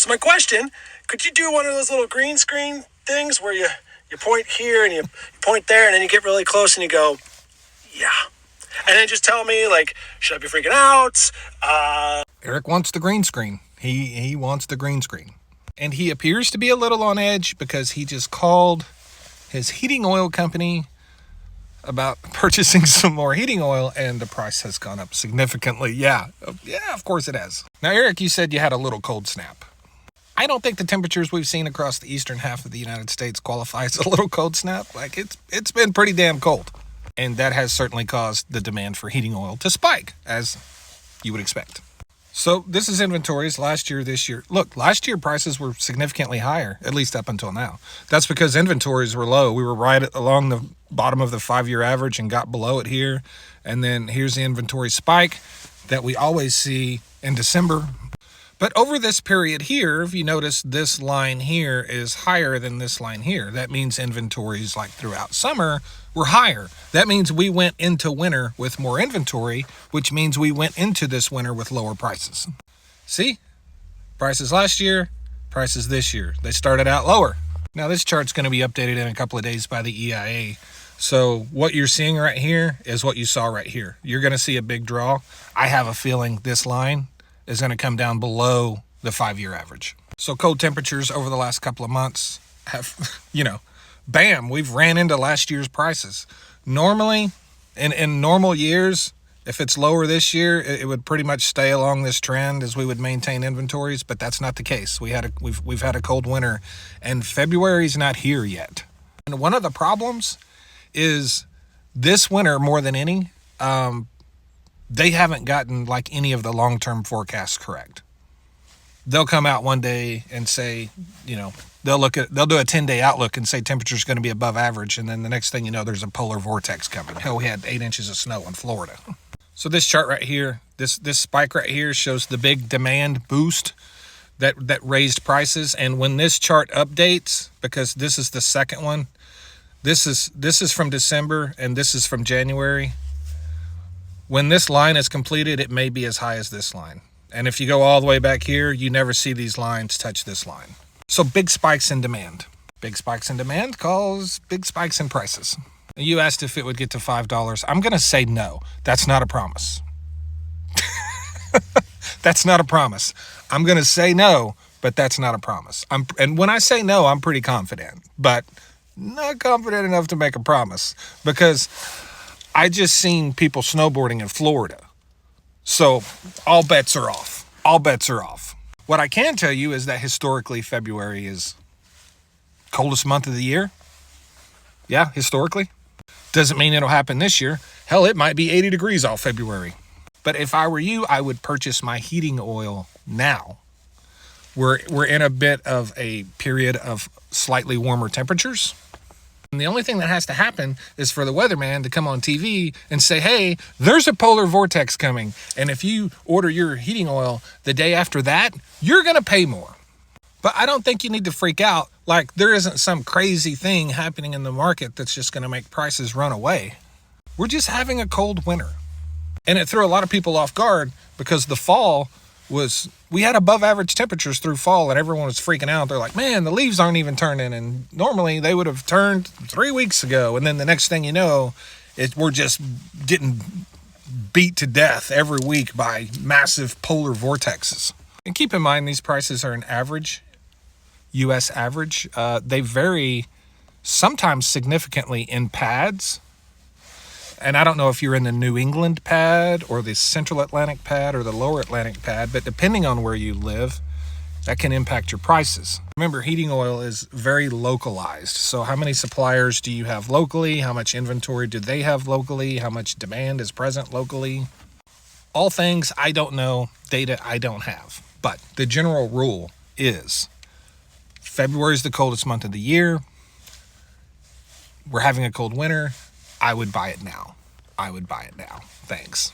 So my question, could you do one of those little green screen things where you point here and you point there and then you get really close and you go, yeah. And then just tell me, like, should I be freaking out? Eric wants the green screen. He wants the green screen. And he appears to be a little on edge because he just called his heating oil company about purchasing some more heating oil, and the price has gone up significantly. Yeah, of course it has. Now, Eric, you said you had a little cold snap. I don't think the temperatures we've seen across the eastern half of the United States qualify as a little cold snap. Like, it's been pretty damn cold. And that has certainly caused the demand for heating oil to spike, as you would expect. So this is inventories last year, this year. Look, last year prices were significantly higher, at least up until now. That's because inventories were low. We were right along the bottom of the 5-year average and got below it here. And then here's the inventory spike that we always see in December. But over this period here, if you notice, this line here is higher than this line here. That means inventories, like throughout summer, were higher. That means we went into winter with more inventory, which means we went into this winter with lower prices. See? Prices last year, prices this year. They started out lower. Now this chart's going to be updated in a couple of days by the EIA. So what you're seeing right here is what you saw right here. You're going to see a big draw. I have a feeling this line is going to come down below the 5-year average. So cold temperatures over the last couple of months have, bam, we've ran into last year's prices. Normally, in normal years, if it's lower this year, it would pretty much stay along this trend as we would maintain inventories, but that's not the case. We've had a cold winter, and February's not here yet. And one of the problems is this winter, more than any, they haven't gotten like any of the long-term forecasts correct. They'll come out one day and say, they'll do a 10-day outlook and say temperature's going to be above average, and then the next thing you know, there's a polar vortex coming. Hell, we had 8 inches of snow in Florida. So this chart right here, this spike right here shows the big demand boost that raised prices. And when this chart updates, because this is the second one, this is from December and this is from January. When this line is completed, it may be as high as this line. And if you go all the way back here, you never see these lines touch this line. So big spikes in demand. Big spikes in demand cause big spikes in prices. You asked if it would get to $5. I'm going to say no. That's not a promise. That's not a promise. I'm going to say no, but that's not a promise. And when I say no, I'm pretty confident, but not confident enough to make a promise because I just seen people snowboarding in Florida. So all bets are off. All bets are off. What I can tell you is that historically February is coldest month of the year. Yeah, historically. Doesn't mean it'll happen this year. Hell, it might be 80 degrees all February. But if I were you, I would purchase my heating oil now. We're in a bit of a period of slightly warmer temperatures. And the only thing that has to happen is for the weatherman to come on TV and say, hey, there's a polar vortex coming. And if you order your heating oil the day after that, you're going to pay more. But I don't think you need to freak out. Like there isn't some crazy thing happening in the market that's just going to make prices run away. We're just having a cold winter. And it threw a lot of people off guard because the fall we had above average temperatures through fall and everyone was freaking out. They're like, man, the leaves aren't even turning. And normally they would have turned 3 weeks ago. And then the next thing you know, we're just getting beat to death every week by massive polar vortexes. And keep in mind, these prices are an average, U.S. average. They vary sometimes significantly in pads. And I don't know if you're in the New England pad or the Central Atlantic pad or the Lower Atlantic pad, but depending on where you live, that can impact your prices. Remember, heating oil is very localized. So how many suppliers do you have locally? How much inventory do they have locally? How much demand is present locally? All things I don't know, data I don't have. But the general rule is February is the coldest month of the year. We're having a cold winter. I would buy it now. Thanks.